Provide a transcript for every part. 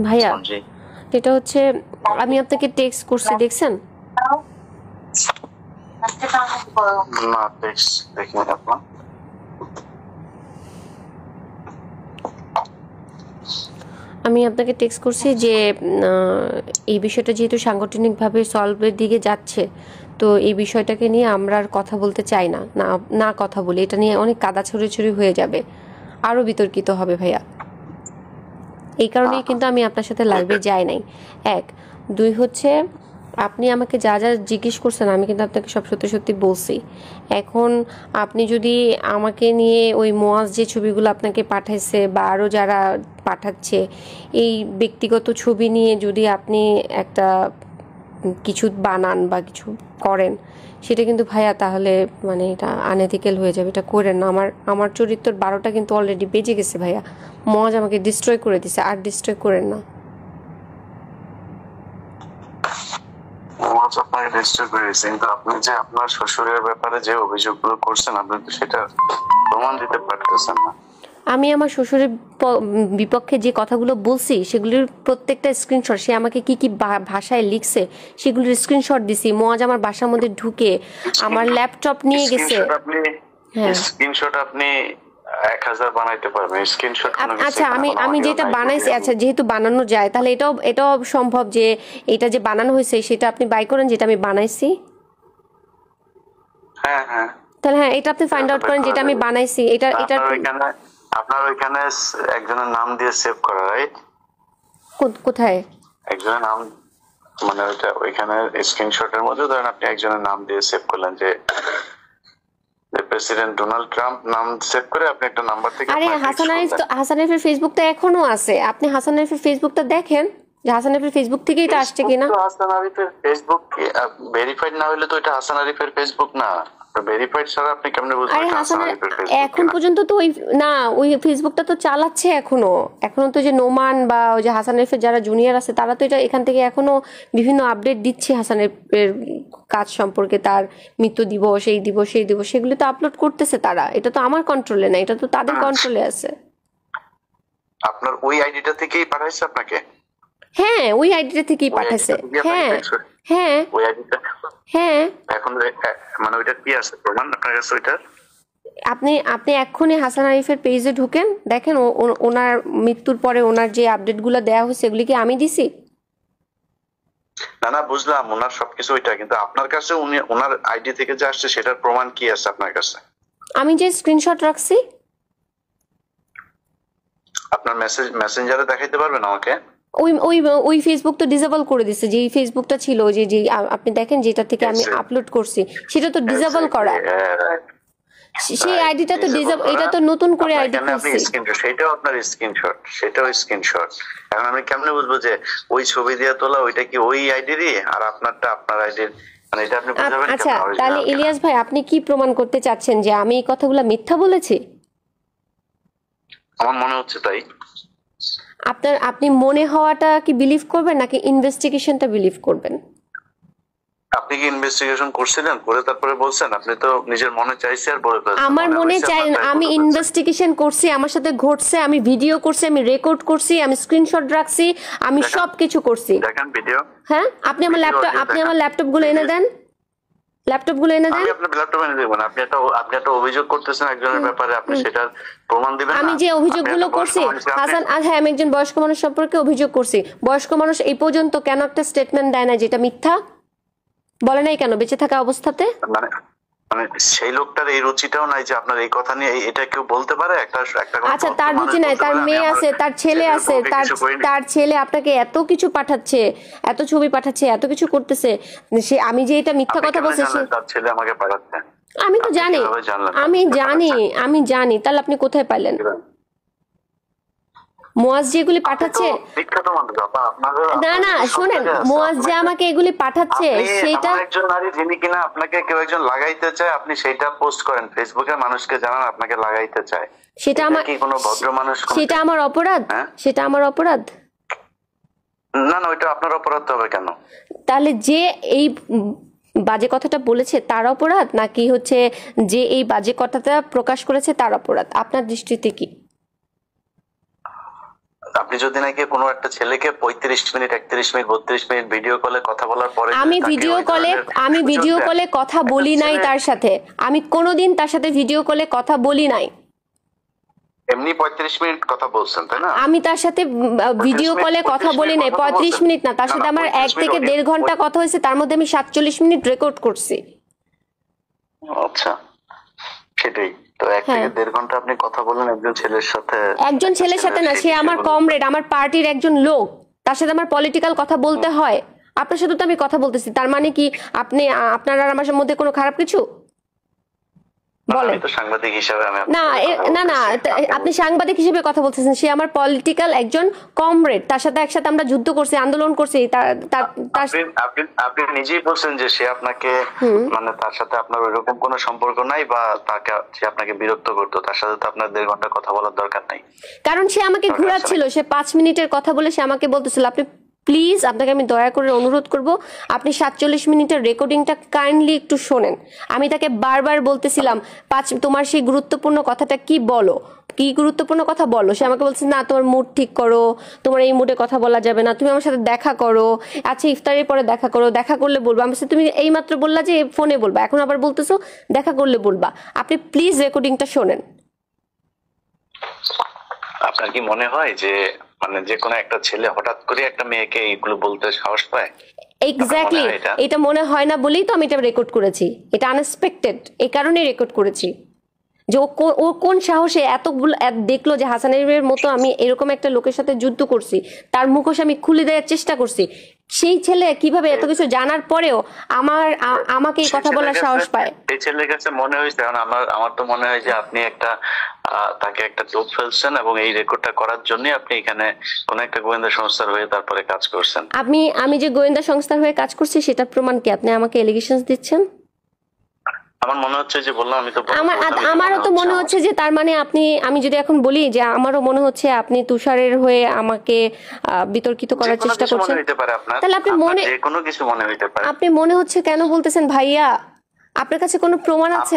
ভাইয়া এটা হচ্ছে আমি আপনাকে টেক্সট করছি, দেখছেন? না টেক্সট দেখিনি আপনার। আমি আপনাকে টেক্সট করছি যে এই বিষয়টা যেহেতু সাংগঠনিকভাবে সলভের দিকে যাচ্ছে, তো এই বিষয়টাকে নিয়ে আমরা আর কথা বলতে চাই না, না কথা বলি, এটা নিয়ে অনেক কাদা ছড়াছড়ি হয়ে যাবে, আরও বিতর্কিত হবে ভাইয়া। এই কারণেই কিন্তু আমি আপনার সাথে লাইভে যাই নাই। এক, দুই হচ্ছে আপনি আমাকে যা যা জিজ্ঞেস করছেন আমি কিন্তু আপনাকে সব সত্যি সত্যি বলছি। এখন আপনি যদি আমাকে নিয়ে ওই মোয়াজ যে ছবিগুলো আপনাকে পাঠাইছে বা আরও যারা পাঠাচ্ছে এই ব্যক্তিগত ছবি নিয়ে যদি আপনি একটা কিছু বানান বা কিছু করেন, সেটা কিন্তু ভাইয়া তাহলে মানে এটা আনএথিক্যাল হয়ে যাবে, এটা করেন না। আমার চরিত্র 12টা কিন্তু অলরেডি বেজে গেছে ভাইয়া, মজ আমাকে ডিস্ট্রয় করে দিছে, আর ডিস্ট্রয় করেন না। আপনাকে ডিস্টার্ব করেছে, কিন্তু আপনি যে আপনার শ্বশুরের ব্যাপারে যে অভিযোগগুলো করছেন আপনি তো সেটা প্রমাণ দিতে পারতেছেন না। আমি আমার শ্বশুরের বিপক্ষে যে কথাগুলো বলছি সেগুলির প্রত্যেকটা স্ক্রিনশট, সে আমাকে কি কি ভাষায় লিখছে সেগুলির স্ক্রিনশট দিছি। মজ আমার বাসার মধ্যে ঢুকে আমার ল্যাপটপ নিয়ে গেছে। স্ক্রিনশট আপনি 1000 বানাইতে পারবেন স্ক্রিনশট। আচ্ছা আমি যেটা বানাইছি, আচ্ছা যেহেতু বানানো যায় তাহলে এটাও সম্ভব যে এটা যে বানানো হয়েছে সেটা আপনি বাই করেন যেটা আমি বানাইছি। হ্যাঁ হ্যাঁ, তাহলে হ্যাঁ এটা আপনি ফাইন্ড আউট করেন যেটা আমি বানাইছি। এটা আপনার ওইখানে একজনের নাম দিয়ে সেভ করা, রাইট? কোথায় একজনের নাম, মানে ওইখানে স্ক্রিনশটের মধ্যে ধরেন আপনি একজনের নাম দিয়ে সেভ করলেন যে প্রেসিডেন্ট ডোনাল্ড ট্রাম্প নাম সেভ করে আপনি একটা নাম্বার থেকে। আরে হাসান আরিফের ফেসবুকটা এখনো আছে, আপনি হাসান আরিফের ফেসবুকটা দেখেন যে হাসান আরিফের ফেসবুক থেকেই এটা আসছে কিনা। হাসান আরিফের ফেসবুক ভেরিফাইড না হলে তো এটা হাসান আরিফের ফেসবুক না। ভেরিফাইড ছাড়া আপনি কেমনে বুঝবেন এটা হাসান আরিফের ফেসবুক? এখন পর্যন্ত তো ওই ফেসবুকটা তো চালাচ্ছে এখনো তো যে নোমান বা ওই যে হাসান আরিফের যারা জুনিয়র আছে তারা তো এটা এখান থেকে এখনো বিভিন্ন আপডেট দিচ্ছে হাসান আরিফের কাজ সম্পর্কে, তার মৃত্যু দিবস, এই দিবস সেই দিবস, সেগুলো তো আপলোড করতেছে তারা। এটা তো আমার কন্ট্রোলে না, এটা তো তাদের কন্ট্রোলে আছে। আপনার ওই আইডিটা থেকেই পাঠাইছে আপনাকে? হ্যাঁ ওই আইডিটা থেকেই পাঠাইছে। হ্যাঁ হ্যাঁ ওই আইডিটা। হ্যাঁ এখন মানে ওইটা কি আছে প্রমাণ আপনার কাছে ওইটার? আপনি এক্ষুনি হাসান আরিফের পেজে ঢুকেন, দেখেন ওনার মৃত্যুর পরে ওনার যে আপডেটগুলো দেওয়া হয়েছে এগুলি কি আমি দিছি? না বুঝলাম ওনার সবকিছু ওইটা, কিন্তু আপনার কাছে উনি ওনার আইডি থেকে যে আসছে সেটার প্রমাণ কি আছে আপনার কাছে? আমি যে স্ক্রিনশট রাখছি। আপনার মেসেঞ্জারে দেখাইতে পারবেন আমাকে? ওই ফেসবুক তো ডিসেবল করে দিছে, যে ফেসবুকটা ছিল যে আপনি দেখেন যেটা থেকে আমি আপলোড করছি সেটা তো ডিসেবল করা। সেই আইডিটা তো ডিসেবল, এটা তো নতুন করে আইডি খুলছি। সেটাও আপনার স্ক্রিনশট, সেটাও স্ক্রিনশট। এখন আমি কেমনে বুঝবো যে ওই ছবি দিয়ে তোলা ওইটা কি ওই আইডিরই আর আপনারটা আপনার আইডির? মানে এটা আপনি বুঝাবেন? আচ্ছা তাহলে ইলিয়াস ভাই আপনি কি প্রমাণ করতে চাচ্ছেন যে আমি এই কথাগুলো মিথ্যা বলেছি? আমার মনে হচ্ছে তাই। আপনি মনে হওয়াটা কি বিলিভ করবেন নাকি ইনভেস্টিগেশনটা বিলিভ করবেন? আপনি কি ইনভেস্টিগেশন করছিলেন, করে তারপরে বলছেন? আপনি তো নিজের মনে চাইছে আর বলে ফেলছেন। আমার মনে চাই, আমি ইনভেস্টিগেশন করছি, আমার সাথে ঘটছে, আমি ভিডিও করছি, আমি রেকর্ড করছি, আমি স্ক্রিনশট রাখছি, আমি সবকিছু করছি। দেখেন ভিডিও। হ্যাঁ আপনি আমার ল্যাপটপ গুলো এনে দেন, ল্যাপটপ গুলো এনে দেন। আমি আপনার ল্যাপটপ এনে দেব না। আপনি একটা অভিযোগ করতেছেন একজনের ব্যাপারে, আপনি সেটার প্রমাণ দিবেন না? আমি যে অভিযোগগুলো করছি হাসান, হ্যাঁ আমি একজন বয়স্ক মানুষ সম্পর্কে অভিযোগ করছি। বয়স্ক মানুষ এই পর্যন্ত কেন একটা স্টেটমেন্ট দেয় না যেটা মিথ্যা? বলে নাই কেন বেঁচে থাকা অবস্থাতে? মানে সেই লোকটার এই রুচিটাও নাই যে আপনার এই কথা নিয়ে এটা কেউ বলতে পারে? আচ্ছা তার রুচি নাই, তার মেয়ে আছে, তার ছেলে আছে, তার ছেলে আপনাকে এত কিছু পাঠাচ্ছে, এত ছবি পাঠাচ্ছে, এত কিছু করতেছে, সে আমি যে এটা মিথ্যা কথা বলছি তার ছেলে আমাকে পাঠাচ্ছে? আমি তো জানি, আমি জানি। তাহলে আপনি কোথায় পাইলেন? মোয়াজ যেগুলি পাঠাচ্ছে, না শুনেন, মোয়াজ যে আমাকে এগুলি পাঠাচ্ছে সেটা একজন নারী যিনি কিনা আপনাকে কেউ একজন লাগাইতে চায়, আপনি সেটা পোস্ট করেন ফেসবুকে, মানুষকে জানান আপনাকে লাগাইতে চায়, সেটা আমার কি কোনো ভদ্র মানুষ? সেটা আমার অপরাধ? সেটা আমার অপরাধ না ওইটা আপনার অপরাধ হবে কেন? তাহলে যে এই বাজে কথাটা বলেছে তার অপরাধ, নাকি হচ্ছে যে এই বাজে কথাটা প্রকাশ করেছে তার অপরাধ আপনার দৃষ্টিতে কি? আপনি যদি নাকি কোনো একটা ছেলেকে 35 মিনিট 31 মিনিট 32 মিনিট ভিডিও কলে কথা বলার পরে আমি ভিডিও কলে কথা বলি নাই তার সাথে, আমি কোনোদিন তার সাথে ভিডিও কলে কথা বলি নাই। এমনি 35 মিনিট কথা বলছেন তাই না? আমি তার সাথে ভিডিও কলে কথা বলি নাই 35 মিনিট না, তার সাথে আমার 1 থেকে 1.5 ঘন্টা কথা হয়েছে, তার মধ্যে আমি 47 মিনিট রেকর্ড করছি। আচ্ছা, সেটাই তো 1 থেকে 1.5 ঘন্টা আপনি কথা বলেন একজন ছেলের সাথে। একজন ছেলের সাথে না, সে আমার কমরেড, আমার পার্টির একজন লোক, তার সাথে আমার পলিটিক্যাল কথা বলতে হয়। আপনার সাথে তো আমি কথা বলতেছি, তার মানে কি আপনার আর আমার মধ্যে কোনো খারাপ কিছু? আমি তো সাংবাদিক হিসেবে না আপনি সাংবাদিক হিসেবে কথা বলতেছেন, সে আমার পলিটিক্যাল একজন কমরেড, তার সাথে একসাথে আমরা যুদ্ধ করছি, আন্দোলন করছি। আপনি নিজেই বলছেন যে সে আপনাকে, মানে তার সাথে আপনার ওইরকম কোনো সম্পর্ক নাই, বা সে আপনাকে বিরক্ত করতো, তার সাথে তো আপনার 1.5 ঘন্টা কথা বলার দরকার নাই। কারণ সে আমাকে ঘোরাচ্ছিল, সে 5 মিনিটের কথা বলে সে আমাকে বলতেছিল, আপনি প্লিজ, আপনাকে আমি দয়া করে অনুরোধ করব, আপনি 47 মিনিটের রেকর্ডিংটা কাইন্ডলি একটু শোনেন। আমি তাকে বারবার বলতেছিলাম, তোমার সেই গুরুত্বপূর্ণ কথাটা কি বলো, কি গুরুত্বপূর্ণ কথা বলো। সে আমাকে বলছে, না তোমার মুড ঠিক করো, তোমার এই মুডে কথা বলা যাবে না, তুমি আমার সাথে দেখা করো, আচ্ছা ইফতারের পরে দেখা করো, দেখা করলে বলবো। আমি বলছি, তুমি এই মাত্র বললা যে ফোনে বলবা, এখন আবার বলতেছো দেখা করলে বলবা। আপনি প্লিজ রেকর্ডিংটা শোনেন। আপনার কি মনে হয় যে মানে যে কোনো একটা ছেলে হঠাৎ করে একটা মেয়েকে এগুলো বলতে সাহস পায়? এক্স্যাক্টলি, এটা মনে হয় না বলেই তো আমি এটা রেকর্ড করেছি। এটা আনএক্সপেক্টেড, এই কারণেই রেকর্ড করেছি যে ও কোন সাহসে এতগুলো দেখলো যে হাসানের মতো আমি এরকম একটা লোকের সাথে যুদ্ধ করছি, তার মুখোশ আমি খুলে দেওয়ার চেষ্টা করছি। সেই ছেলে কিভাবে এত কিছু জানার পরেও আমাকে এই কথা বলার সাহস পায়? এই ছেলের কাছে মনে হয়েছে, কারণ আমার তো মনে হয় যে আপনি তাকে একটা টোপ ফেলছেন, এবং এই রেকর্ডটা করার জন্য আপনি এখানে কোন একটা গোয়েন্দা সংস্থার হয়ে তারপরে কাজ করছেন। আমি যে গোয়েন্দা সংস্থার হয়ে কাজ করছি সেটা প্রমাণ কি? আপনি আমাকে এলিগেশনস দিচ্ছেন। আমার মনে হচ্ছে যে বললাম, আমি তো আমারও তো মনে হচ্ছে যে তার মানে আমি যদি এখন বলি যে আমারও মনে হচ্ছে আপনি তুষারের হয়ে আমাকে বিতর্কিত করার চেষ্টা করছেন। তাহলে আপনি মনে হচ্ছে কেন বলতেছেন ভাইয়া? আপনার কাছে কোনো প্রমাণ আছে?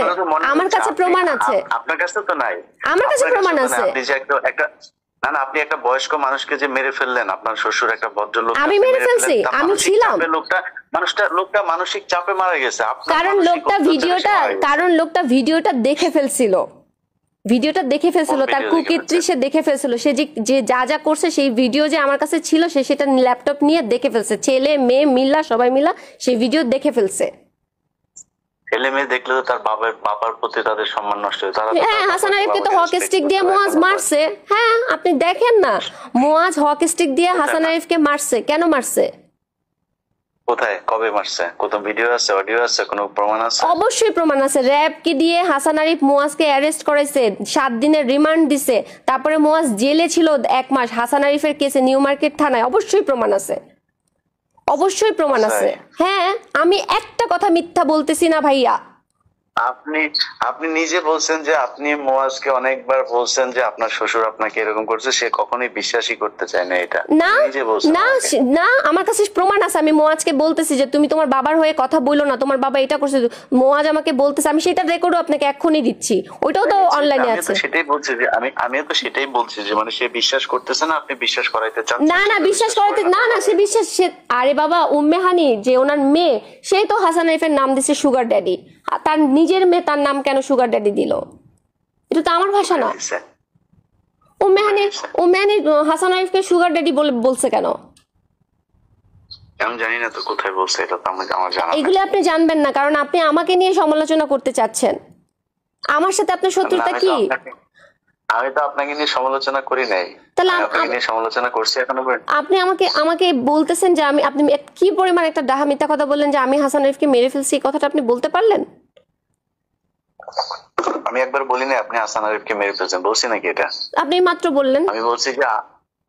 আমার কাছে প্রমাণ আছে। আপনার কাছে তো নাই। আমার কাছে প্রমাণ আছে। আপনি যে একটা না আপনি একটা বয়স্ক মানুষকে যে মেরে ফেললেন, আপনার শ্বশুর একটা ভদ্রলোক, আমি মেরে ফেলছি, আমি ছিলাম। লোকটা মানসিক চাপে মারা গেছে, কারণ লোকটা ভিডিওটা দেখে ফেলছিল, তার কুকীর্তি সে দেখে ফেলছিল। সে যে যা করছে সেই ভিডিও যে আমার কাছে ছিল, সে সেটা ল্যাপটপ নিয়ে দেখে ফেলছে। ছেলে মেয়ে মিল্লা সবাই মিলা সেই ভিডিও দেখে ফেলছে। ছেলে মেয়ে দেখলে তো তার বাবার প্রতি তাদের সম্মান নষ্ট হয়। হ্যাঁ, হাসান আরিফকে তো হক স্টিক দিয়ে মুয়াজ মারছে। হ্যাঁ, আপনি দেখেন না, মুয়াজ হক স্টিক দিয়ে হাসান আরিফকে মারছে। কেন মারছে? কোথায়, কবে মারছে? কত ভিডিও আছে, অডিও আছে, কোনো প্রমাণ আছে? অবশ্যই প্রমাণ আছে। র‍্যাব কি দিয়ে হাসান আরিফ মুয়াজকে অ্যারেস্ট করেছে, 7 দিনের রিমান্ড দিছে, তারপরে মুয়াজ জেলে ছিল 1 মাস হাসান আরিফের কেসে নিউ মার্কেট থানায়। অবশ্যই প্রমাণ আছে, অবশ্যই প্রমাণ আছে। হ্যাঁ, আমি একটা কথা মিথ্যা বলতেছি না ভাইয়া। আপনি নিজে বলছেন যে আপনি মুয়াজকে অনেকবার বলছেন যে আপনার শ্বশুর আপনাকে এরকম করছে, সে কখনোই বিশ্বাসই করতে চায় না। এটা না, আমার কাছে প্রমাণ আছে। আমি মুয়াজকে বলতেছি যে তুমি তোমার বাবার হয়ে কথা বইলো না, তোমার বাবা এটা করছে। মুয়াজ আমাকে বলতেছে, আমি সেটা রেকর্ডও আপনাকে এখনই দিচ্ছি, ওইটাও তো অনলাইনে আছে। সেটাই বলছি যে আমিও তো সেটাই বলছি যে মানে সে বিশ্বাস করতেছে না, আপনি বিশ্বাস করাইতে চান। না বিশ্বাস করাইতে না সে বিশ্বাস। আরে বাবা, উম্মে হানি যে ওনার মেয়ে, সেই তো হাসান আরিফের নাম দিছে সুগার ড্যাডি। তার নিজের মেয়ে তার নাম কেন সুগার ড্যাডি দিল? এটা তো আমার ভাষা না। উম্মে হানি হাসান আরিফকে সুগার ড্যাডি বলছে কেন? আমি জানি না তো কোথায় বলছে, এটা তো আমার জানা। এগুলো আপনি জানবেন না, কারণ আপনি আমাকে নিয়ে সমালোচনা করতে চাচ্ছেন। আমার সাথে আপনার শত্রুতা কি? আমি তো আপনাকে নিয়ে সমালোচনা করি নাই। তাহলে আপনাকে নিয়ে সমালোচনা করছি এখনো পর্যন্ত। আপনি আমাকে বলতেছেন যে আপনি কি পরিমাণ একটা ডাহা মিথ্যা কথা বললেন যে আমি হাসান আরিফকে মেরে ফেলছি। এই কথাটা আপনি বলতে পারলেন? আমি একবার বলি না আপনি হাসান আরিফকে মেরে ফেলছেন, বলছি নাকি এটা? আপনি মাত্র বললেন।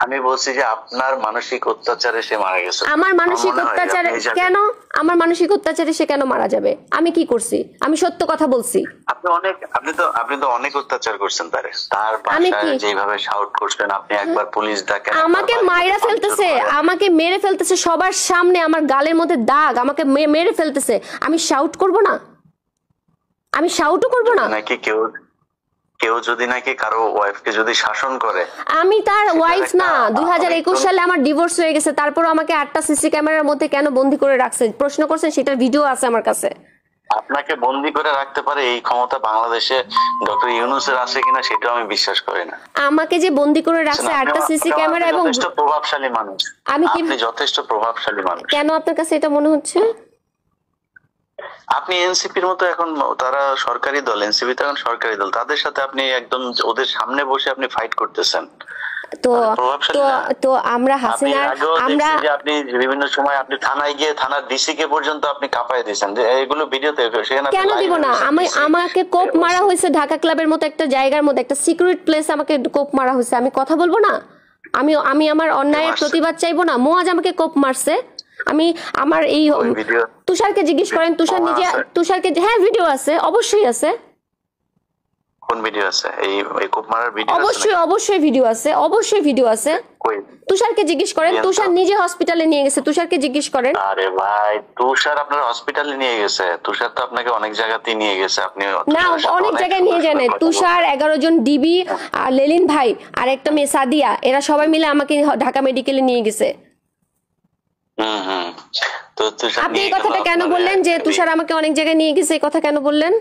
আমি বলছি যে আপনার মানসিক অত্যাচারে সে মারা গেছে। আমার মানসিক অত্যাচারে কেন? আমার মানসিক অত্যাচারে সে কেন মারা যাবে? আমি কি করছি? আমি সত্য কথা বলছি। আপনি তো অনেক অত্যাচার করছেন তারে। তার বাসায় যেভাবে শাউট করছেন, আপনি একবার পুলিশ ডাকেন, আমাকে মাইরা ফেলতেছে, আমাকে মেরে ফেলতেছে সবার সামনে, আমার গালের মধ্যে দাগ, আমাকে মেরে ফেলতেছে। আমি শাউট করব না? আমি শাউটও করব না নাকি? কেউ যদি নাকি কারো ওয়াইফকে যদি শাসন করে, আমি তার সেটার ওয়াইফ একটা না, 2021 সালে আমার ডিভোর্স হয়ে গেছে, তারপর আমাকে 8টা সিসি ক্যামেরার মধ্যে কেন বন্দি করে রাখছে প্রশ্ন করছেন, সেটার ভিডিও আছে আমার কাছে। আপনাকে বন্দি করে রাখতে পারে এই ক্ষমতা বাংলাদেশে ডক্টর ইউনূসের আছে কিনা সেটা আমি বিশ্বাস করি না। আমাকে যে বন্দি করে রাখছে 8টা সিসি ক্যামেরা, এবং যথেষ্ট প্রভাবশালী মানুষ, আমি কি আপনি যথেষ্ট প্রভাবশালী মানুষ। কেন আপনার কাছে এটা মনে হচ্ছে? আপনি এনসিপির মতো এখন, তারা সরকারি দল, এনসিপি তো এখন সরকারি দল, তাদের সাথে আপনি একদম ওদের সামনে বসে আপনি ফাইট করতেছেন। তো প্রভাবশালী তো না। তো আমরা আপনি হাসিনার আগেও আমরা দেখছি যে আপনি বিভিন্ন সময় আপনি থানায় গিয়ে থানার ডিসি কে পর্যন্ত আপনি কাঁপায় দিয়েছেন, যে এগুলো ভিডিওতে সেখানে আপনি কেন live দিব না? দিয়েছেন DC আমাকে কোপ মারা হয়েছে ঢাকা ক্লাবের মতো একটা জায়গার মধ্যে, একটা সিক্রেট প্লেস আমাকে কোপ মারা হয়েছে, আমি কথা বলবো না? আমি আমার অন্যায়ের মারছে? প্রতিবাদ চাইবো না? মোয়াজ আমাকে কোপ মারছে, আমি আমার এই ওই ভিডিও তুষারকে জিজ্ঞেস করেন, তুষার নিজে আছে? তুষারকে, হ্যাঁ ভিডিও আছে, অবশ্যই আছে, কোন ভিডিও আছে? এই কোপ মারার ভিডিও আছে অবশ্যই অবশ্যই ভিডিও আছে, অবশ্যই ভিডিও আছে। কই? তুষারকে জিজ্ঞেস করেন, দিয়ে তুষার দাও। নিজে হসপিটালে নিয়ে গেছে, তুষারকে জিজ্ঞেস করেন। আরে ভাই, তুষার আপনার হসপিটালে নিয়ে গেছে? তুষার তো আপনাকে অনেক জায়গাতেই নিয়ে গেছে, আপনি না, তুষারের সাথে অনেক জায়গায় নিয়ে সময় যায় না। কথা তুষার, 11 জন ডিবি, আর লেলিন ভাই, আর একটা মেয়ে সাদিয়া, এরা সবাই মিলে আমাকে ঢাকা মেডিকেলে নিয়ে গেছে। হুম। তো তুষার আপনি নিয়ে এই কথাটা গেল কেন আপনার বললেন যে তুষার আমাকে অনেক জায়গায় নিয়ে গেছে, এই কথা কেন বললেন?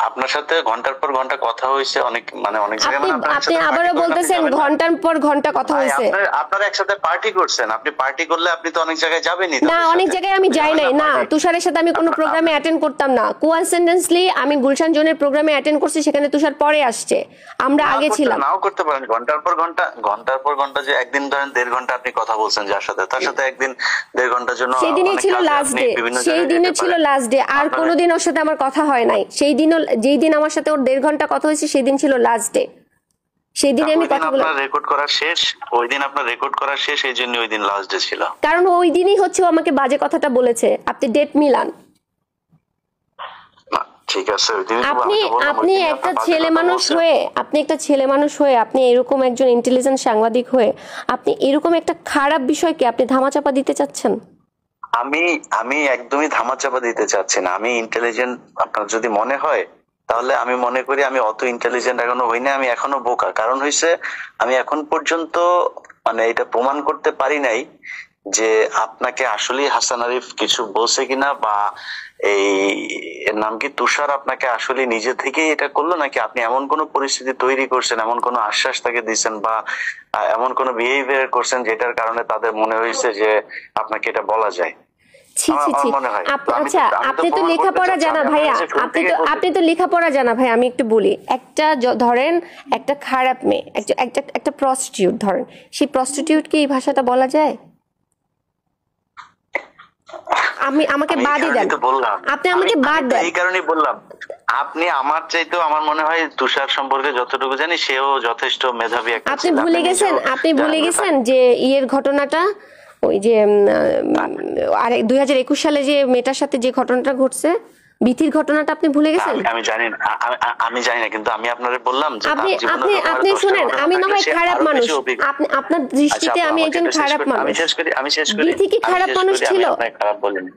আপনার সাথে ঘন্টার পর ঘন্টা কথা হয়েছে অনেক, মানে অনেক জায়গায়, আপনি মানে আপনার আপনি সাথে আবারও party করলে আপনি বলতেছেন যাবেন না। ঘন্টার পর ঘন্টা কথা ভাই, হয়েছে। আপনারা একসাথে পার্টি করছেন, আপনি পার্টি করলে আপনি তো অনেক জায়গায় যাবেনই না, তাদের অনেক সাথে। জায়গায় আমি যাই নাই না, party? তুষারের সাথে আমি কোনো প্রোগ্রামে অ্যাটেন্ড করতাম না। কোইন্সিডেন্টলি আমি গুলশান জোনের প্রোগ্রামে অ্যাটেন্ড করছি, সেখানে তুষার পরে আসছে, আমরা আগে ছিলাম। নাও করতে পারেন, ঘন্টার পর ঘন্টা যে একদিন ধরেন 1.5 ঘন্টা আপনি কথা বলছেন যার সাথে, তার সাথে একদিন 1.5 ঘন্টার জন্য সেই দিনই অনেক ছিল কাজে লাস্ট আপনি ডে, বিভিন্ন সেই জায়গায় দিনে যেতে ছিল পারেন। লাস্ট ডে, আর আপনার- কোনোদিন ওর সাথে আমার কথা হয় নাই। সেই দিনও, যেই দিন আমার সাথে ওর 1.5 ঘন্টা কথা হয়েছে, সেই দিন ছিল লাস্ট ডে, সেই দিনে আমি ওই দিন কথা বলে, আপনার রেকর্ড করা শেষ, ওই দিন আপনার রেকর্ড করা শেষ, এই জন্য ওই দিন লাস্ট ডে ছিল। কারণ ওই দিনই হচ্ছে ও আমাকে বাজে কথাটা বলেছে। আপনি ডেট মিলান। না, ঠিক আছে, ওই দিনই তো আপনি আমি তো বললাম, ওই আপনি দিনই একটা আপনার বাজে ছেলে কথা মানুষ বলছেন। হয়ে, আপনি একটা ছেলে মানুষ হয়ে, আপনি এরকম একজন ইন্টেলিজেন্ট সাংবাদিক হয়ে, আপনি এরকম একটা খারাপ বিষয়কে আপনি ধামাচাপা দিতে চাচ্ছেন? আমি একদমই ধামাচাপা দিতে চাচ্ছি না। আমি ইন্টেলিজেন্ট আপনার যদি মনে হয়, তাহলে আমি মনে করি আমি অত ইন্টেলিজেন্ট এখনো হই না, আমি এখনো বোকা। কারণ হইছে, আমি এখন পর্যন্ত মানে এটা প্রমাণ করতে পারি নাই যে আপনাকে আসলেই হাসান আরিফ কিছু বলছে কিনা, বা এই এর নাম কি তুষার আপনাকে আসলে নিজে থেকেই এটা করলো, নাকি আপনি এমন কোন পরিস্থিতি তৈরি করছেন, এমন কোন আশ্বাস তাকে দিচ্ছেন, বা এমন কোন বিহেভিয়ার করছেন যেটার কারণে তাদের মনে হয়েছে যে আপনাকে এটা বলা যায়। ছি ছি ছি। মনে হয়। আচ্ছা, আমি তো আপনি তো প্রমাণ লেখাপড়া করতে জানা চাচ্ছি, ভাইয়া, আমি শুরু আপনি থেকে তো বলছি। আপনি তো লেখাপড়া জানা ভাই। আমি একটু বলি, একটা ধরেন একটা খারাপ মেয়ে, একটা প্রস্টিটিউট ধরেন, সেই প্রস্টিটিউটকে এই ভাষাটা বলা যায়? আমাকে আমি এই বাদই কারণেই দেন, তো বললাম। আপনি আমাকে আমি বাদ তো দেন। এই কারণেই বললাম, আপনি আমার চাইতেও আমার মনে হয় তুষার সম্পর্কে যতটুকু জানি, সেও যথেষ্ট মেধাবী একটা আপনি ছেলে। ভুলে গেছেন, নিজেও আপনি ভুলে জানেন যে গেছেন যে ইয়ের ঘটনাটা, ওই যে আর 2021 সালে যে মেয়েটার সাথে যে ঘটনাটা ঘটছে, বিথির ঘটনাটা আপনি ভুলে গেছেন? আমি জানি না, আমি জানি না, কিন্তু আমি আপনারে বললাম যে আপনি তার জীবনে আপনি আরো আপনি 10টা শুনেন, ঘটনা আমি না থাকলে হয় সে খারাপ আরো মানুষ, বেশি অভিজ্ঞ। আপনি আপনার দৃষ্টিতে আচ্ছা, আমি আপু, একজন আমাকে একটু খারাপ আমি মানুষ। শেষ করি। বিথি কি খারাপ মানুষ ছিল? আমি আপনাকে খারাপ বলিনি,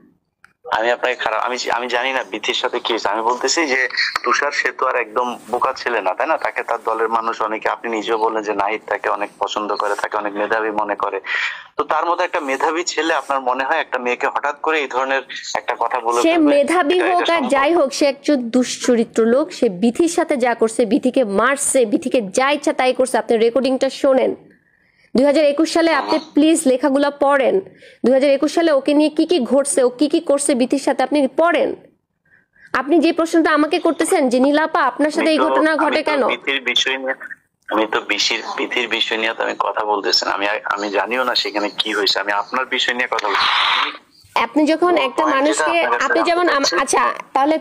আমি আপনাকে খারাপ, আমি জানি না বিথির সাথে কি হয়েছে। আমি বলতেছি যে তুষার সে তো আর একদম বোকা ছেলে না, তাই না? তাকে তার দলের মানুষ অনেকে, আপনি নিজেও বললেন যে নাহিদ তাকে অনেক পছন্দ করে, তাকে অনেক মেধাবী মনে করে। তো তার মতো একটা মেধাবী ছেলে আপনার মনে হয় একটা মেয়েকে হঠাৎ করে এই ধরনের একটা কথা বলে সে ফেলবে? মেধাবী হোক আর যাই হোক, সে একজন দুশ্চরিত্র লোক। সে বিথির সাথে যা করছে, বিথিকে মারছে, বিথিকে যা ইচ্ছা তাই করছে। আপনি রেকর্ডিংটা শোনেন 2021 সালে, আপনি প্লিজ লেখাগুলো পড়েন। 2021 সালে ওকে নিয়ে কি কি ঘটছে, ও কি কি করছে বিথির সাথে, আপনি পড়েন। আপনি যে প্রশ্নটা আমাকে করতেছেন যে নীলাপা আপনার সাথে এই ঘটনা ঘটে কেন, আমি তো বিথির বিষয় নিয়ে তো আমি কথা বলতেছি না। আমি জানিও না সেখানে কি হয়েছে, আমি আপনার বিষয় নিয়ে কথা বলছি। আপনি যখন একটা মানুষকে, আপনার কাছে আপনি যেমন জানতে চাচ্ছি। আচ্ছা, তাহলে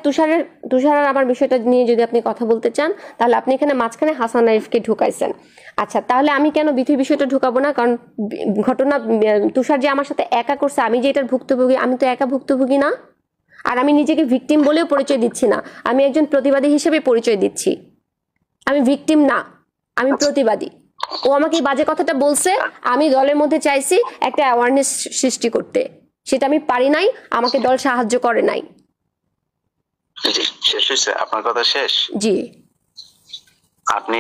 তুষার আর আমার বিষয়টা নিয়ে যদি আপনি কথা বলতে চান, তাহলে আপনি এখানে মাঝখানে হাসান আরিফকে ঢুকাইছেন। আচ্ছা, তাহলে আমি কেন বিথির বিষয়টা ঢুকাবো না? কারণ ঘটনা তুষার যে আমার সাথে একা করছে, আমি যে এটার ভুক্তভোগী, আমি তো একা ভুক্তভোগী না। আর আমি নিজেকে ভিকটিম বলেও পরিচয় দিচ্ছি না, আমি একজন প্রতিবাদী হিসেবে পরিচয় দিচ্ছি। আমি ভিকটিম না, আমি প্রতিবাদী। ও আমাকে এই বাজে কথাটা বলছে, আমি দলের মধ্যে চাইছি একটা অ্যাওয়ারনেস সৃষ্টি করতে, সেটা আমি পারি নাই, আমাকে দল সাহায্য করে নাই। জি, শেষ হয়েছে আপনার কথা শেষ? জি। আপনি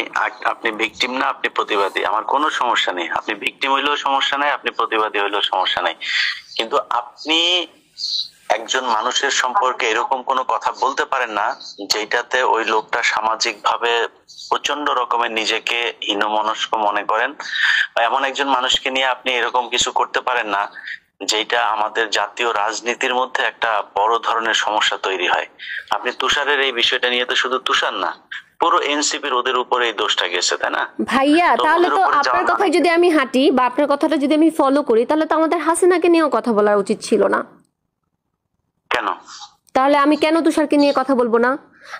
আপনি ভিকটিম না, আপনি প্রতিবাদী, আমার কোনো সমস্যা নেই। আপনি ভিকটিম হইলেও সমস্যা নাই, আপনি প্রতিবাদী হইলেও সমস্যা নাই, কিন্তু আপনি একজন মানুষের সম্পর্কে এরকম কোনো কথা বলতে পারেন না যেটাতে ওই লোকটা সামাজিক ভাবে প্রচন্ড রকমের নিজেকে হীনমনস্ক মনে করেন, বা এমন একজন মানুষকে নিয়ে আপনি এরকম কিছু করতে পারেন না যেটা আমাদের জাতীয় রাজনীতির মধ্যে একটা বড় ধরনের সমস্যা তৈরি হয়। আপনি তুষারের এই বিষয়টা নিয়ে তো শুধু তুষার না, পুরো এনসিপির ওদের উপরে এই দোষটা গেছে, তাই না ভাইয়া? তাহলে তো আপনার কথায় যদি আমি হাঁটি বা আপনার কথাটা যদি আমি ফলো করি, তাহলে তো আমাদের হাসিনাকে নিয়েও কথা বলা উচিত ছিল না? কেন? তাহলে আমি কেন তুষারকে নিয়ে কথা বলবো না?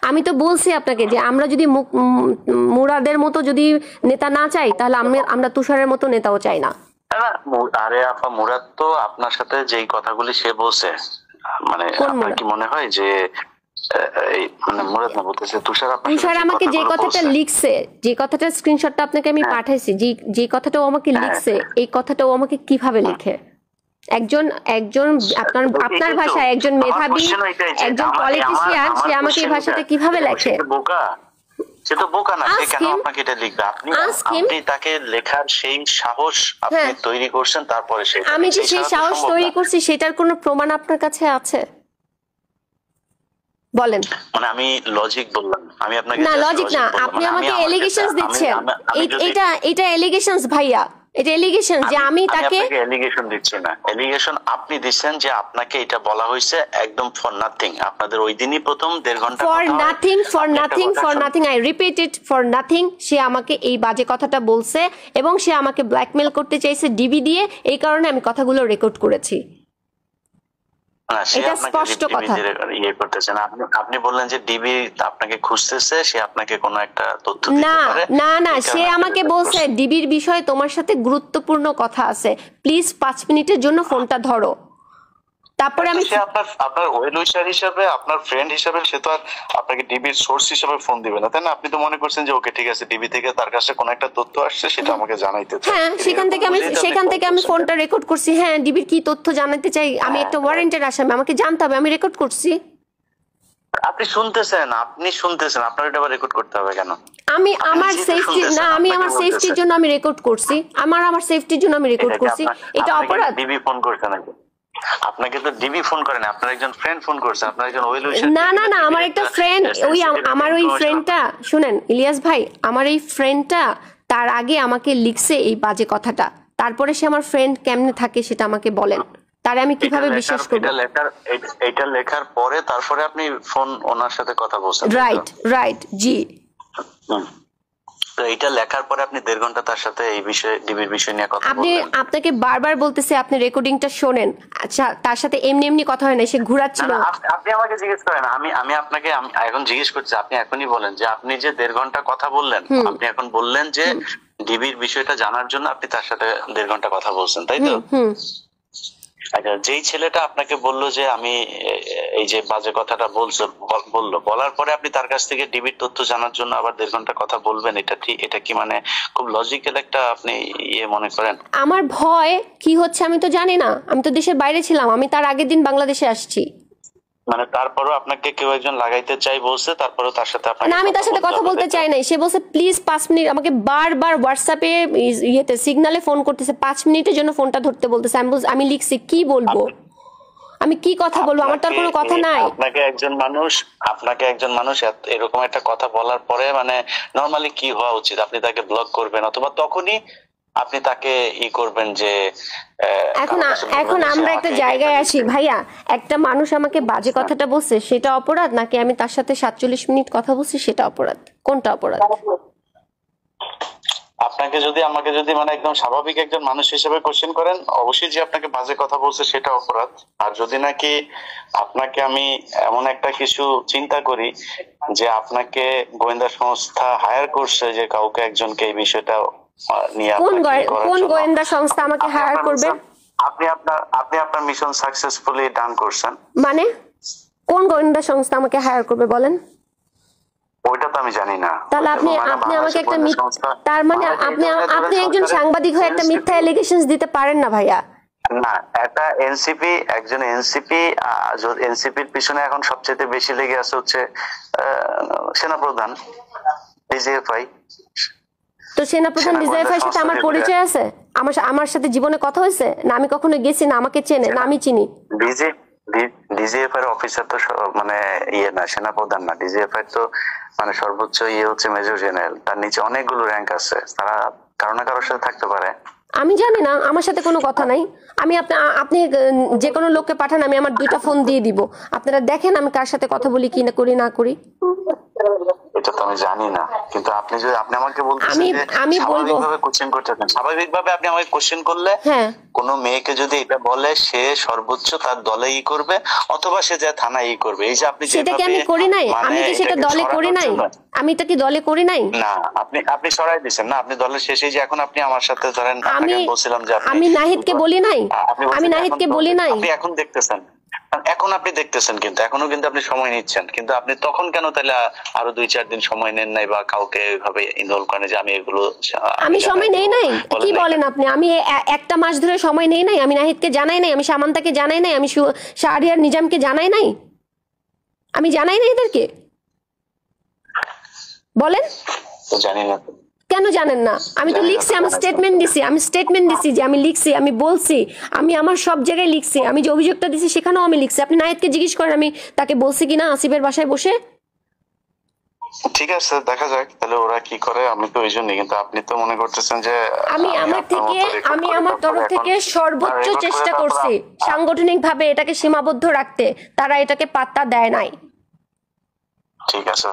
আমি তো বলছি আপনাকে যে আমরা যদি মুরাদের মতো যদি নেতা না চাই, তাহলে আমরা তুষারের মতো নেতাও চাই না। আরে আপা, মুরাদ তো আপনার সাথে যেই কথাগুলি সে বলছে, মানে আপনার কি মনে হয় যে মানে মুরাদ না বলতেছে তুষার আমাকে যে কথাটা লিখছে, যে কথাটা স্ক্রিনশটটা আপনাকে আমি পাঠাইছি, যে কথাটা ও আমাকে লিখছে, এই কথাটা ও আমাকে কিভাবে লিখে? একজন আপনার ভাষায় একজন মেধাবী, একজন পলিটিশিয়ান, সে আমাকে এই ভাষাটা কিভাবে লেখে? সে তো বোকা না, সে কেন আপনাকে এটা লিখবে? আপনি তাকে লেখার সেই সাহস আপনি তৈরি করছেন, তারপরে আমি যে সেই সাহস তৈরি করছি সেটার কোনো প্রমাণ আপনার কাছে আছে? বলেন। মানে আমি লজিক বললাম, আমি আপনাকে না লজিক না, আপনি আমাকে এলিগেশনস দিচ্ছেন। এটা এলিগেশনস ভাইয়া, এটা এলিগেশন যে আমি তাকে এলিগেশন দিচ্ছি না, এলিগেশন আপনি দিচ্ছেন যে আপনাকে এটা বলা হয়েছে একদম ফর নাথিং। আপনাদের ওই দিনই প্রথম 1.5 ঘন্টা for nothing I repeat it, for nothing. সে আমাকে এই বাজে কথাটা বলছে এবং সে আমাকে ব্ল্যাকমেল করতে চাইছে ডিবি দিয়ে, এই কারণে আমি কথাগুলো রেকর্ড করেছি। এটা স্পষ্ট কথা। আপনি বললেন যে ডিবি আপনাকে খুঁজতেছে, সে আপনাকে কোনো একটা তথ্য দিতে পারে। না, সে আমাকে বলছে ডিবির বিষয়ে তোমার সাথে গুরুত্বপূর্ণ কথা আছে, প্লিজ 5 মিনিটের জন্য ফোনটা ধরো। তারপরে আমি সে আপনার ওয়েল উইশার হিসেবে, আপনার ফ্রেন্ড হিসেবে সে তো আর আপনাকে ডিবির সোর্স হিসেবে ফোন দিবে না, তাই না? আপনি তো মনে করছেন যে ওকে ঠিক আছে, ডিবি থেকে তার কাছে কোনো একটা তথ্য আসছে, সেটা আমাকে জানাইতে চাই। হ্যাঁ, সেখান থেকে আমি ফোনটা রেকর্ড করছি। হ্যাঁ, ডিবির কি তথ্য জানাতে চাই, আমি একটা ওয়ারেন্টের আসামি, আমাকে জানতে হবে, আমি রেকর্ড করছি। আপনি শুনতেছেন, আপনার এটা রেকর্ড করতে হবে কেন? আমি আমার সেফটি না, আমি আমার সেফটির জন্য আমি রেকর্ড করছি, আমার সেফটির জন্য আমি রেকর্ড করছি। এটা অপরাধ? ডিবি ফোন করছে নাকি? আপনাকে তো ডিবি ফোন করে না, আপনার একজন ফ্রেন্ড ফোন করছে, আপনার একজন ওয়েল উইশার। না, আমার একটা ফ্রেন্ড, আমার ওই ফ্রেন্ডটা, শুনেন ইলিয়াস ভাই, আমার এই ফ্রেন্ডটা তার আগে আমাকে লিখছে এই বাজে কথাটা, তারপরে সে আমার ফ্রেন্ড কেমনে থাকে সেটা আমাকে বলেন, তারে আমি কিভাবে বিশ্বাস করব? এটা লেখার পরে তারপরে আপনি ফোন ওনার সাথে কথা বলছেন? রাইট, জি। তো এটা লেখার পরে আপনি 1.5 ঘন্টা তার সাথে এই বিষয়ে, ডিবির বিষয় নিয়ে কথা বললেন। আপনাকে বারবার বলতেছে আপনি রেকর্ডিংটা শোনেন। আচ্ছা, তার সাথে এমনি কথা হয় না, সে ঘুরাচ্ছিল। আপনি আমাকে জিজ্ঞেস করেন, আমি আপনাকে এখন জিজ্ঞেস করছি, আপনি এখনই বলেন যে আপনি যে 1.5 ঘন্টা কথা বললেন, আপনি এখন বললেন যে ডিবির বিষয়টা জানার জন্য আপনি তার সাথে 1.5 ঘন্টা কথা বলছেন, তাই তো? আচ্ছা, যেই ছেলেটা আপনাকে বললো যে আমি এই যে বাজে কথাটা বলার পরে আপনি তার কাছ থেকে ডিবির তথ্য জানার জন্য আবার 1.5 ঘন্টা কথা বলবেন, এটা কি মানে খুব লজিক্যাল একটা আপনি মনে করেন? আমার ভয় কি হচ্ছে আমি তো জানি না, আমি তো দেশের বাইরে ছিলাম, আমি তার আগের দিন বাংলাদেশে আসছি। মানে তারপরও আপনাকে কেউ একজন লাগাইতে চাই বলছে, তারপরও তার সাথে না, আমি তার সাথে কথা বলতে চাই নাই। সে বলছে প্লিজ 5 মিনিট, আমাকে বারবার হোয়াটসঅ্যাপে সিগনালে ফোন করতেছে, 5 মিনিটের জন্য ফোনটা ধরতে বলতেছে। আমি লিখছি কি বলবো, আমি কি কথা বলবো, আমার তো আর কোনো কথা নাই। আপনাকে একজন মানুষ এরকম একটা কথা বলার পরে মানে নরমালি কি হওয়া উচিত? আপনি তাকে ব্লক করবেন, অথবা তখনই আপনি তাকে করবেন যে এখন আমরা একটা জায়গায় আসি ভাইয়া, একটা মানুষ আমাকে বাজে কথাটা বলছে সেটা অপরাধ, নাকি আমি তার সাথে 47 মিনিট কথা বলছি সেটা অপরাধ? কোনটা অপরাধ? আমাকে যদি মানে একদম স্বাভাবিক একজন মানুষ হিসেবে কোশ্চেন করেন, অবশ্যই যে আপনাকে বাজে কথা বলছে সেটা অপরাধ। আর যদি নাকি আপনাকে আমি এমন একটা কিছু চিন্তা করি যে আপনাকে গোয়েন্দা সংস্থা হায়ার করছে যে কাউকে একজনকে এই বিষয়টা নিয়ে, কোন গোয়েন্দা সংস্থা আমাকে হায়ার করবে? আপনি আপনার মিশন সাকসেসফুলি ডান করছেন। মানে কোন গোয়েন্দা সংস্থা আমাকে হায়ার করবে বলেন? ওইটা তো আমি জানি না। তাহলে আপনি আমাকে একটা তার মানে আপনি একজন সাংবাদিক হয়ে একটা মিথ্যা এলিগেশনস দিতে পারেন না ভাইয়া। না, একটা একজন এনসিপির পিছনে এখন সবচেয়ে বেশি লেগে আছে হচ্ছে সেনাপ্রধান। ডিজিএফআই। তো সেনাপ্রধান ডিজিএফআই সাথে আমার পরিচয় আছে? আমার সাথে জীবনে কথা হয়েছে? না আমি কখনো গেছি, না আমাকে চেনে, না আমি চিনি? ডিজিএফআই অফিসার তো মানে ইয়ে না, সেনাপ্রধান না। ডিজিএফআই তো মানে সর্বোচ্চ ইয়ে হচ্ছে মেজর জেনারেল, তার নিচে অনেকগুলো র্যাঙ্ক আছে, তারা কারো না কারোর সাথে থাকতে পারে। আমি জানি না, আমার সাথে কোনো কথা নাই। আপনি যে কোনো লোককে পাঠান, আমি আমার 2টা ফোন দিয়ে দিব, আপনারা দেখেন আমি কার সাথে কথা বলি কি না করি না করি। এটা তো আমি জানি না, কিন্তু আপনি আমাকে বলতেছেন যে আমি বলবো স্বাভাবিকভাবে কোশ্চেন করতেছেন, স্বাভাবিকভাবে আপনি আমাকে কোশ্চেন করলে হ্যাঁ কোনো মেয়েকে যদি এটা বলে, সে সর্বোচ্চ তার দলে ই করবে, অথবা সে যা থানায় ই করবে। এই যে আপনি সেটা কি আমি করি নাই? আমি কি সেটা দলে করি নাই? আমি এটা কি দলে করি নাই? না, আপনি সরাই দিয়েছেন না, আপনি দলের শেষে যে এখন আপনি আমার সাথে ধরেন, আমি বলছিলাম যে আমি নাহিদকে বলি নাই, আমি নাহিদকে বলি নাই। আপনি এখন দেখতেছেন, এখন আপনি দেখতেছেন, কিন্তু এখনো কিন্তু আপনি সময় নিচ্ছেন, কিন্তু আপনি তখন কেন তাহলে আরো 2-4 দিন সময় নেন নাই, বা কাউকে এইভাবে ইনভলভ করেন যে আমি এগুলো আমি সময় নেই নাই? কি বলেন আপনি? আমি একটা মাস ধরে সময় নেই নাই? আমি নাহিদকে জানাই নাই, আমি সামান্তাকে জানাই নাই, আমি শাহরিয়ার নিজামকে জানাই নাই? আমি জানাই নাই এদেরকে? বলেন। তো জানি না কেন জানেন না? আমি তো লিখছি, আমি স্টেটমেন্ট দিছি যে আমি লিখছি, আমি বলছি, আমি আমার সব জায়গায় লিখছি, আমি যে অভিযোগটা দিছি সেখানেও আমি লিখছি। আপনি নাহিদকে জিজ্ঞেস করেন আমি তাকে বলছি কিনা আসিফের বাসায় বসে। ঠিক আছে, দেখা যাক তাহলে ওরা কি করে। আমি তো ওই জন্যই, কিন্তু আপনি তো মনে করতেছেন যে আমি আমার তরফ থেকে সর্বোচ্চ চেষ্টা করছি সাংগঠনিক ভাবে এটাকে সীমাবদ্ধ রাখতে, তারা এটাকে পাত্তা দেয় নাই। ঠিক আছে,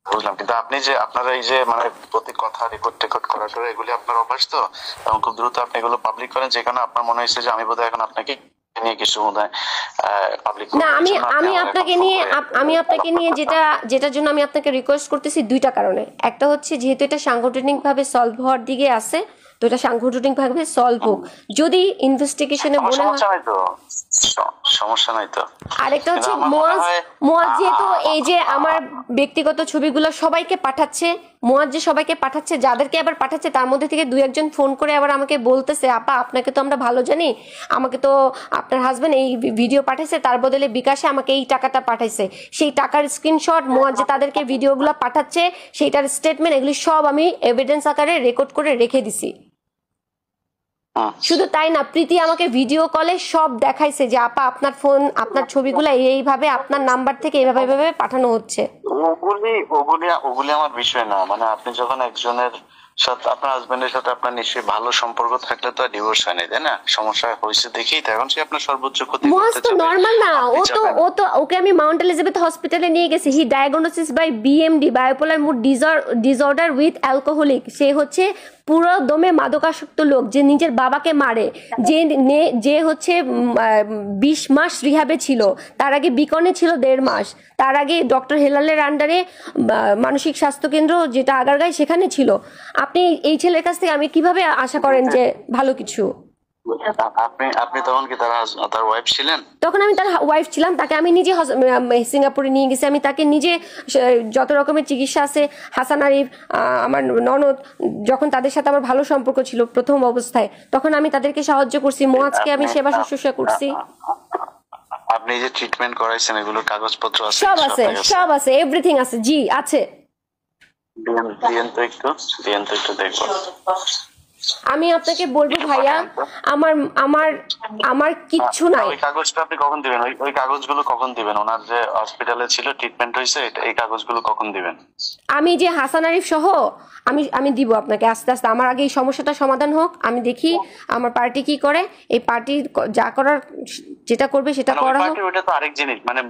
বুঝলাম, কিন্তু আপনি যে আপনারা এই যে মানে প্রতি কথা রেকর্ড করা করে এগুলি আপনার অভ্যাস তো, এবং খুব দ্রুত আপনি এগুলো পাবলিক করেন, যেখানে আপনার মনে হয়েছে যে আমি বোধহয় এখন আপনাকে নিয়ে কিছু বোধহয় পাবলিক না। আমি আপনাকে নিয়ে যেটার জন্য আমি আপনাকে রিকোয়েস্ট করতেছি 2টা কারণে। একটা হচ্ছে যেহেতু এটা সাংগঠনিক ভাবে সলভ হওয়ার দিকে আছে, তো এটা সাংগঠনিক ভাবে সলভ হোক। যদি ইনভেস্টিগেশনে মনে হয় সমস্যা নাই তো। আরেকটা হচ্ছে মুয়াজ যেহেতু এই যে আমার ব্যক্তিগত ছবিগুলো সবাইকে পাঠাচ্ছে, মুয়াজ যে সবাইকে পাঠাচ্ছে, যাদেরকে আবার পাঠাচ্ছে তার মধ্যে থেকে 2-1 ফোন করে আবার আমাকে বলতেছে, আপা আপনাকে তো আমরা ভালো জানি, আমাকে তো আপনার হাজবেন্ড এই ভিডিও পাঠাইছে, তার বদলে বিকাশে আমাকে এই টাকাটা পাঠাইছে, সেই টাকার স্ক্রিনশট, মুয়াজ যে তাদেরকে ভিডিওগুলো পাঠাচ্ছে সেইটার স্টেটমেন্ট, এগুলি সব আমি এভিডেন্স আকারে রেকর্ড করে রেখে দিছি। শুধু তাই না, প্রীতি আমাকে ভিডিও কলে সব দেখাইছে যে আপা আপনার ফোন, আপনার ছবিগুলো এইভাবে আপনার নাম্বার থেকে এইভাবে পাঠানো হচ্ছে। ওগুলি আমার বিষয় না। মানে আপনি যখন একজনের সাথে, আপনার হাজবেন্ডের সাথে আপনার নিশ্চয়ই ভালো সম্পর্ক থাকলে তো ডিভোর্স হয় না, তাই না? সমস্যা হয়েছে দেখেই তো এখন সে আপনার সর্বোচ্চ ক্ষতি করতে চায়। নরমাল না, ওকে আমি মাউন্ট এলিজাবেথ হসপিটালে নিয়ে গেছি। He diagnosis by BMD, bipolar mood disorder with alcoholic. সে হচ্ছে পুরো দমে মাদকাসক্ত লোক, যে নিজের বাবাকে মারে, যে হচ্ছে 20 মাস রিহাবে ছিল, তার আগে বিকনে ছিল 1.5 মাস, তার আগে ডক্টর হেলালের আন্ডারে মানসিক স্বাস্থ্য কেন্দ্র যেটা আগারগাঁয় সেখানে ছিল। আপনি এই ছেলের কাছ থেকে আমি কিভাবে আশা করেন যে ভালো কিছু? আপনি তখন কি তার ওয়াইফ ছিলেন? তখন আমি তার ওয়াইফ ছিলাম। তাকে আমি নিজে সিঙ্গাপুরে নিয়ে গেছি, আমি তাকে নিজে যত রকমের চিকিৎসা আছে, হাসান আরিফ, আমার ননদ, যখন তাদের সাথে আমার ভালো সম্পর্ক ছিল প্রথম অবস্থায়, তখন আমি তাদেরকে সাহায্য করছি, মুয়াজকে আমি সেবা শুশ্রূষা করছি। আপনি যে ট্রিটমেন্ট করাইছেন এগুলোর কাগজপত্র আছে? সব আছে, এভরিথিং আছে। জি আছে। দিয়েন তো একটু দেখবো। আমি আপনাকে বলবো ভাইয়া, আমার কিচ্ছু নাই। ওই কাগজটা আপনি কখন দিবেন? ওই কাগজগুলো কখন দিবেন? ওনার যে হসপিটালে ছিল, ট্রিটমেন্ট হয়েছে, এই কাগজগুলো কখন দিবেন? আমি যে হাসান আরিফ সহ আমি দিব আপনাকে আস্তে আস্তে। আমার আগে এই সমস্যাটা সমাধান হোক, আমি দেখি আমার পার্টি কি করে। এই পার্টি যা করার, যেটা করবে সেটা করা হোক। ওটা তো আরেক জিনিস, মানে